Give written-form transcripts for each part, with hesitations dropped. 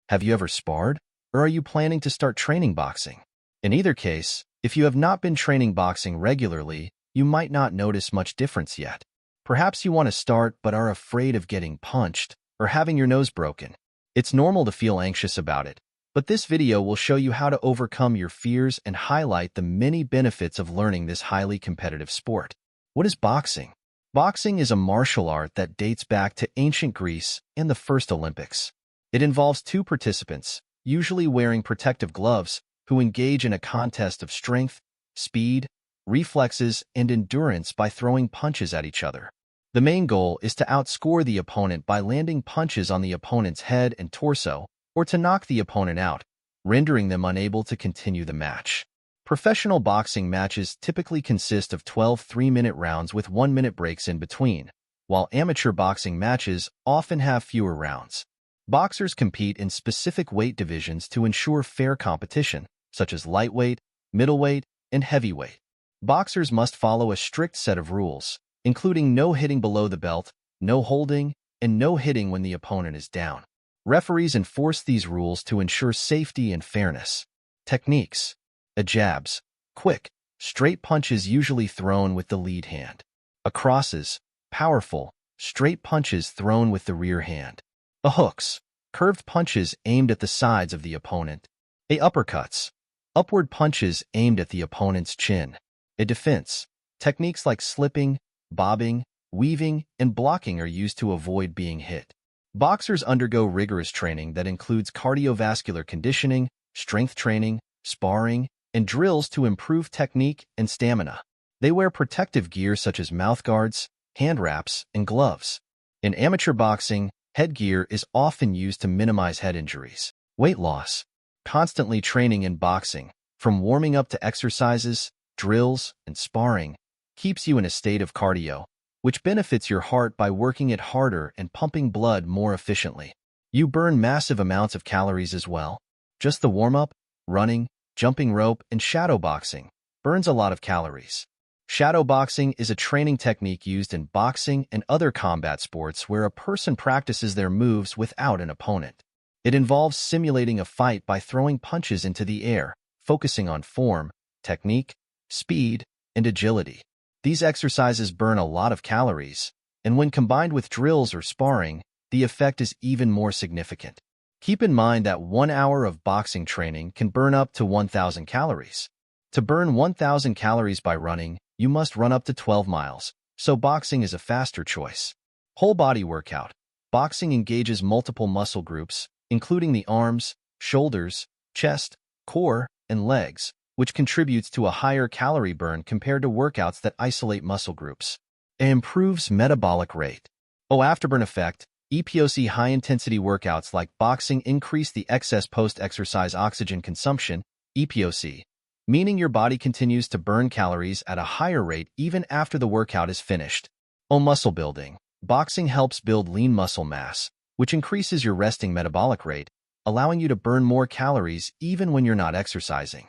Have you ever sparred? Or are you planning to start training boxing? In either case, if you have not been training boxing regularly, you might not notice much difference yet. Perhaps you want to start but are afraid of getting punched or having your nose broken. It's normal to feel anxious about it, but this video will show you how to overcome your fears and highlight the many benefits of learning this highly competitive sport. What is boxing? Boxing is a martial art that dates back to ancient Greece and the first Olympics. It involves two participants, usually wearing protective gloves, who engage in a contest of strength, speed, reflexes, and endurance by throwing punches at each other. The main goal is to outscore the opponent by landing punches on the opponent's head and torso, or to knock the opponent out, rendering them unable to continue the match. Professional boxing matches typically consist of 12 3-minute rounds with 1-minute breaks in between, while amateur boxing matches often have fewer rounds. Boxers compete in specific weight divisions to ensure fair competition, such as lightweight, middleweight, and heavyweight. Boxers must follow a strict set of rules, including no hitting below the belt, no holding, and no hitting when the opponent is down. Referees enforce these rules to ensure safety and fairness. Techniques: jabs, quick, straight punches usually thrown with the lead hand. Crosses, powerful, straight punches thrown with the rear hand. Hooks, curved punches aimed at the sides of the opponent. Uppercuts, upward punches aimed at the opponent's chin. Defense, techniques like slipping, bobbing, weaving, and blocking are used to avoid being hit. Boxers undergo rigorous training that includes cardiovascular conditioning, strength training, sparring, and drills to improve technique and stamina. They wear protective gear such as mouthguards, hand wraps, and gloves. In amateur boxing, headgear is often used to minimize head injuries. Weight loss. Constantly training in boxing, from warming up to exercises, drills, and sparring, keeps you in a state of cardio, which benefits your heart by working it harder and pumping blood more efficiently. You burn massive amounts of calories as well. Just the warm-up, running, jumping rope, and shadow boxing burns a lot of calories. Shadow boxing is a training technique used in boxing and other combat sports where a person practices their moves without an opponent. It involves simulating a fight by throwing punches into the air, focusing on form, technique, speed, and agility. These exercises burn a lot of calories, and when combined with drills or sparring, the effect is even more significant. Keep in mind that 1 hour of boxing training can burn up to 1,000 calories. To burn 1,000 calories by running, you must run up to 12 miles, so boxing is a faster choice. Whole body workout. Boxing engages multiple muscle groups, including the arms, shoulders, chest, core, and legs, which contributes to a higher calorie burn compared to workouts that isolate muscle groups. It improves metabolic rate. Afterburn effect. EPOC high-intensity workouts like boxing increase the excess post-exercise oxygen consumption, EPOC, meaning your body continues to burn calories at a higher rate even after the workout is finished. Muscle building. Boxing helps build lean muscle mass, which increases your resting metabolic rate, allowing you to burn more calories even when you're not exercising.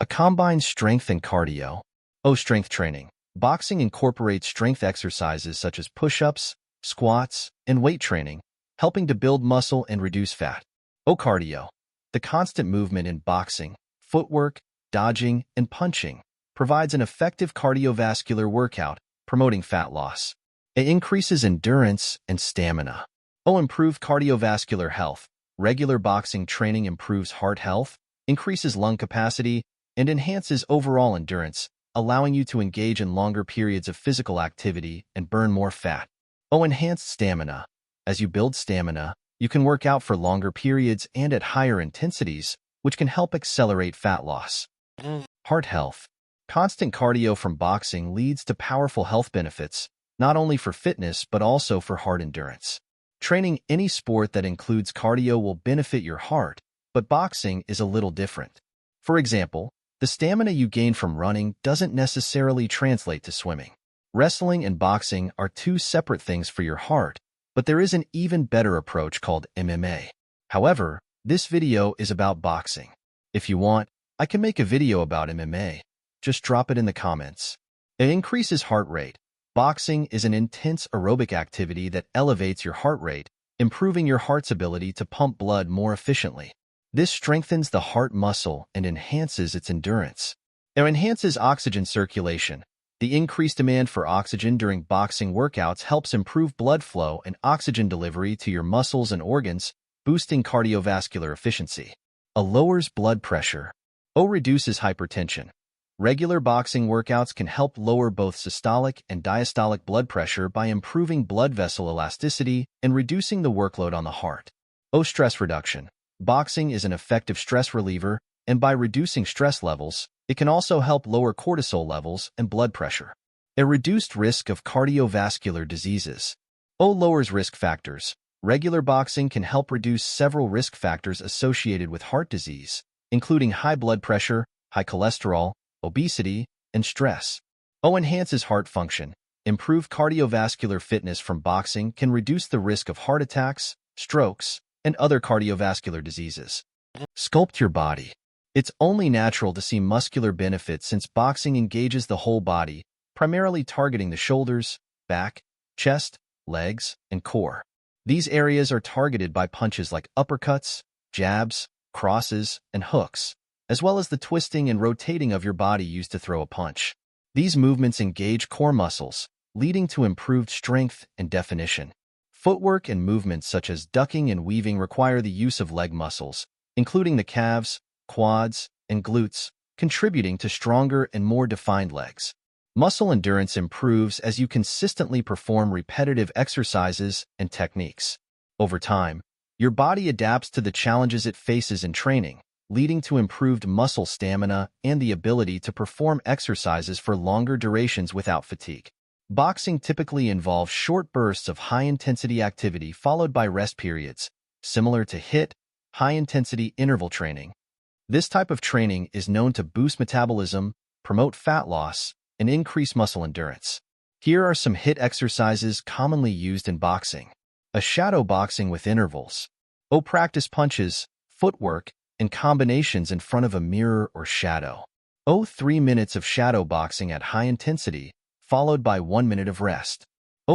Combines strength and cardio. Strength training. Boxing incorporates strength exercises such as push-ups, squats, and weight training, helping to build muscle and reduce fat. Cardio. The constant movement in boxing, footwork, dodging, and punching provides an effective cardiovascular workout, promoting fat loss. It increases endurance and stamina. Improved cardiovascular health. Regular boxing training improves heart health, increases lung capacity, and enhances overall endurance, allowing you to engage in longer periods of physical activity and burn more fat. Enhanced stamina. As you build stamina, you can work out for longer periods and at higher intensities, which can help accelerate fat loss. Heart health. Constant cardio from boxing leads to powerful health benefits, not only for fitness but also for heart endurance. Training any sport that includes cardio will benefit your heart, but boxing is a little different. For example, the stamina you gain from running doesn't necessarily translate to swimming. Wrestling and boxing are two separate things for your heart, but there is an even better approach called MMA. However, this video is about boxing. If you want, I can make a video about MMA. Just drop it in the comments. It increases heart rate. Boxing is an intense aerobic activity that elevates your heart rate, improving your heart's ability to pump blood more efficiently. This strengthens the heart muscle and enhances its endurance. It enhances oxygen circulation. The increased demand for oxygen during boxing workouts helps improve blood flow and oxygen delivery to your muscles and organs, boosting cardiovascular efficiency. It lowers blood pressure. Reduces hypertension. Regular boxing workouts can help lower both systolic and diastolic blood pressure by improving blood vessel elasticity and reducing the workload on the heart. Stress reduction. Boxing is an effective stress reliever, and by reducing stress levels, it can also help lower cortisol levels and blood pressure. A reduced risk of cardiovascular diseases. Lowers risk factors. Regular boxing can help reduce several risk factors associated with heart disease, including high blood pressure, high cholesterol, obesity, and stress. Enhances heart function. Improved cardiovascular fitness from boxing can reduce the risk of heart attacks, strokes, and other cardiovascular diseases. Sculpt your body. It's only natural to see muscular benefits since boxing engages the whole body, primarily targeting the shoulders, back, chest, legs, and core. These areas are targeted by punches like uppercuts, jabs, crosses, and hooks, as well as the twisting and rotating of your body used to throw a punch. These movements engage core muscles, leading to improved strength and definition. Footwork and movements such as ducking and weaving require the use of leg muscles, including the calves, quads, and glutes, contributing to stronger and more defined legs. Muscle endurance improves as you consistently perform repetitive exercises and techniques. Over time, your body adapts to the challenges it faces in training, leading to improved muscle stamina and the ability to perform exercises for longer durations without fatigue. Boxing typically involves short bursts of high-intensity activity followed by rest periods, similar to HIIT, high-intensity interval training. This type of training is known to boost metabolism, promote fat loss, and increase muscle endurance. Here are some HIIT exercises commonly used in boxing. A shadow boxing with intervals. Practice punches, footwork, and combinations in front of a mirror or shadow. 3 minutes of shadow boxing at high intensity, followed by 1 minute of rest.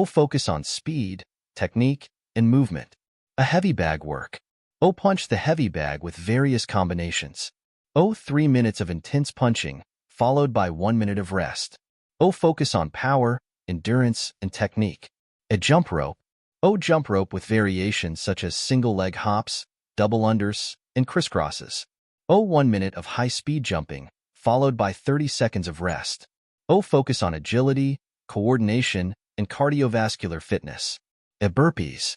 Focus on speed, technique, and movement. A heavy bag work. Punch the heavy bag with various combinations. 3 minutes of intense punching, followed by 1 minute of rest. Focus on power, endurance, and technique. A jump rope. Jump rope with variations such as single leg hops, double unders, and crisscrosses. 1 minute of high-speed jumping, followed by 30 seconds of rest. Focus on agility, coordination, and cardiovascular fitness. A burpees.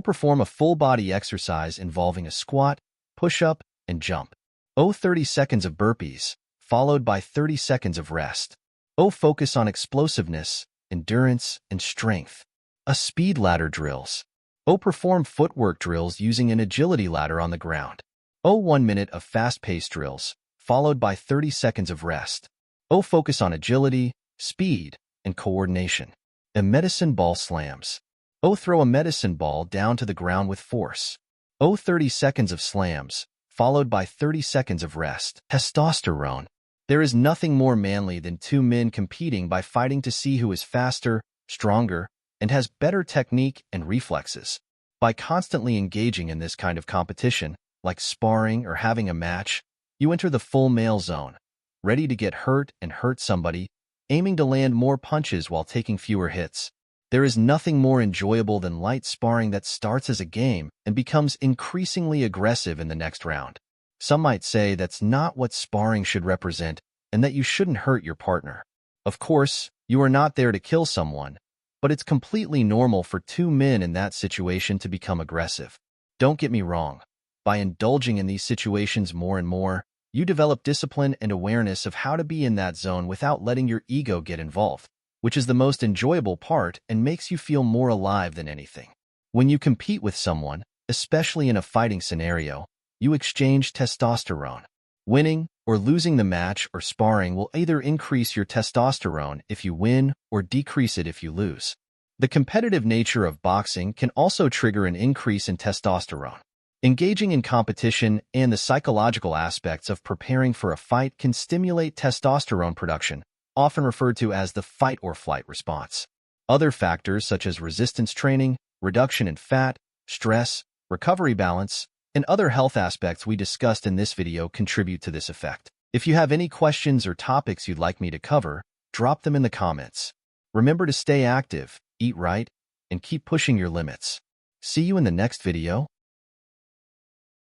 Perform a full-body exercise involving a squat, push-up, and jump. 30 seconds of burpees, followed by 30 seconds of rest. Focus on explosiveness, endurance, and strength. A speed ladder drills. Perform footwork drills using an agility ladder on the ground. 1 minute of fast-paced drills, followed by 30 seconds of rest. Focus on agility, speed, and coordination. A medicine ball slams. Throw a medicine ball down to the ground with force. 30 seconds of slams, followed by 30 seconds of rest. Testosterone. There is nothing more manly than two men competing by fighting to see who is faster, stronger, and has better technique and reflexes. By constantly engaging in this kind of competition, like sparring or having a match, you enter the full male zone, ready to get hurt and hurt somebody, aiming to land more punches while taking fewer hits. There is nothing more enjoyable than light sparring that starts as a game and becomes increasingly aggressive in the next round. Some might say that's not what sparring should represent and that you shouldn't hurt your partner. Of course, you are not there to kill someone, but it's completely normal for two men in that situation to become aggressive. Don't get me wrong. By indulging in these situations more and more, you develop discipline and awareness of how to be in that zone without letting your ego get involved, which is the most enjoyable part and makes you feel more alive than anything. When you compete with someone, especially in a fighting scenario, you exchange testosterone. Winning or losing the match or sparring will either increase your testosterone if you win or decrease it if you lose. The competitive nature of boxing can also trigger an increase in testosterone. Engaging in competition and the psychological aspects of preparing for a fight can stimulate testosterone production, often referred to as the fight or flight response. Other factors such as resistance training, reduction in fat, Stress, recovery balance, and other health aspects we discussed in this video contribute to this effect. If you have any questions or topics you'd like me to cover, drop them in the comments. Remember to stay active, eat right, and keep pushing your limits. See you in the next video.